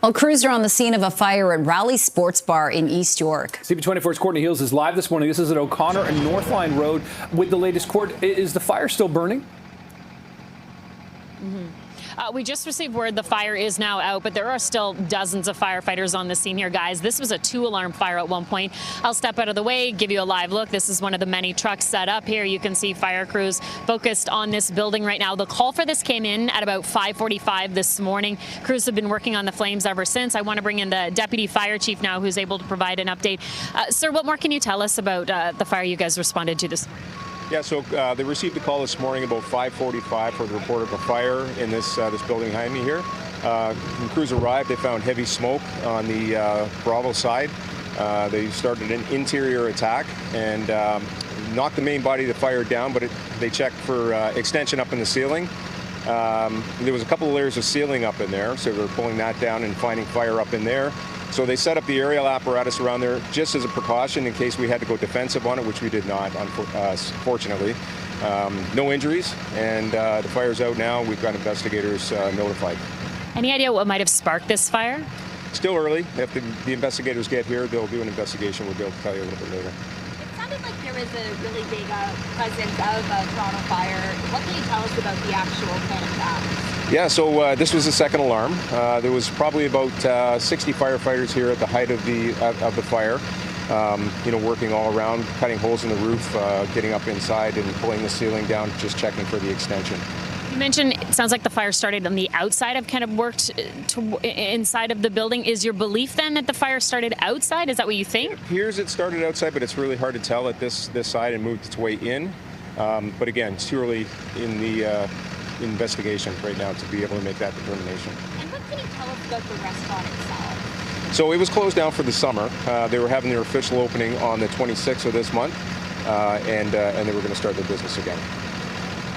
Well, crews are on the scene of a fire at Raleigh Sports Bar in East York. CP24's Courtney Heels is live this morning. This is at O'Connor and Northline Road with the latest. Court, is the fire still burning? We just received word the fire is now out, but there are still dozens of firefighters on the scene here, guys. This was a 2-alarm fire at one point. I'll step out of the way, give you a live look. This is one of the many trucks set up here. You can see fire crews focused on this building right now. The call for this came in at about 5:45 this morning. Crews have been working on the flames ever since. I want to bring in the deputy fire chief now, who's able to provide an update. Sir, what more can you tell us about the fire you guys responded to this morning? Yeah, so they received a call this morning about 5:45 for the report of a fire in this building behind me here. When crews arrived, they found heavy smoke on the Bravo side. They started an interior attack and knocked the main body of the fire down, but they checked for extension up in the ceiling. There was a couple of layers of ceiling up in there, so they were pulling that down and finding fire up in there. So they set up the aerial apparatus around there just as a precaution in case we had to go defensive on it, which we did not, fortunately. No injuries, and the fire's out now. We've got investigators notified. Any idea what might have sparked this fire? Still early. If the investigators get here, they'll do an investigation. We'll be able to tell you a little bit later. It sounded like there was a really big presence of a Toronto fire. What can you tell us about the actual plan of attack? Yeah, so this was the second alarm. There was probably about 60 firefighters here at the height of the fire. Working all around, cutting holes in the roof, getting up inside and pulling the ceiling down, just checking for the extension. You mentioned it sounds like the fire started on the outside. Have kind of worked inside of the building. Is your belief then that the fire started outside? Is that what you think? It appears it started outside, but it's really hard to tell at this side and moved its way in. But again, it's too early in the investigation right now to be able to make that determination. And what can you tell us about the restaurant itself? So it was closed down for the summer. They were having their official opening on the 26th of this month, and they were going to start their business again.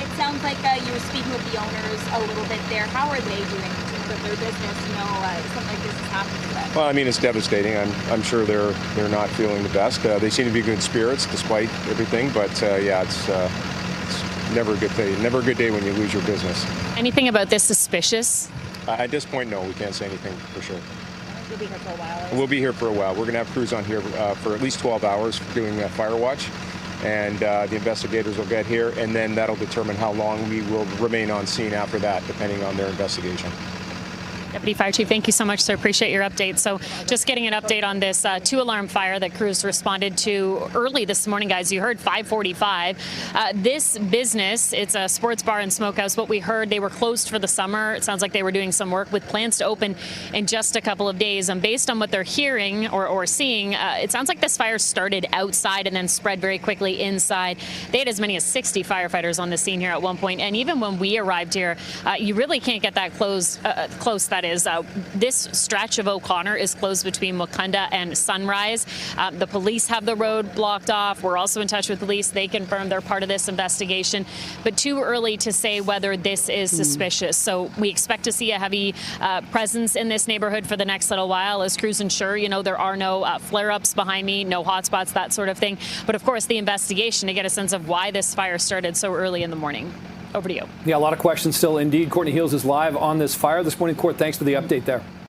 It sounds like you were speaking with the owners a little bit there. How are they doing with their business? Something like this has happened to them. Well, I mean, it's devastating. I'm sure they're not feeling the best. They seem to be good spirits despite everything, but yeah, it's never a good day. Never a good day when you lose your business. Anything about this suspicious? At this point, no. We can't say anything for sure. You'll be here for a while. We'll be here for a while. We're going to have crews on here for at least 12 hours doing fire watch. And the investigators will get here, and then that'll determine how long we will remain on scene after that, depending on their investigation. Deputy Fire Chief, thank you so much, sir. Appreciate your update. So just getting an update on this 2-alarm fire that crews responded to early this morning, guys. You heard 5:45. This business, it's a sports bar and smokehouse. What we heard, they were closed for the summer. It sounds like they were doing some work with plans to open in just a couple of days. And based on what they're hearing or seeing, it sounds like this fire started outside and then spread very quickly inside. They had as many as 60 firefighters on the scene here at one point. And even when we arrived here, you really can't get that close. That is, this stretch of O'Connor is closed between Wakanda and Sunrise. The police have the road blocked off. We're also in touch with police. They confirm they're part of this investigation, but too early to say whether this is suspicious. So we expect to see a heavy presence in this neighborhood for the next little while as crews ensure, there are no flare-ups behind me, no hotspots, that sort of thing. But of course, the investigation to get a sense of why this fire started so early in the morning. Over to you. Yeah, a lot of questions still indeed. Courtney Heels is live on this fire this morning. Court, thanks for the update there.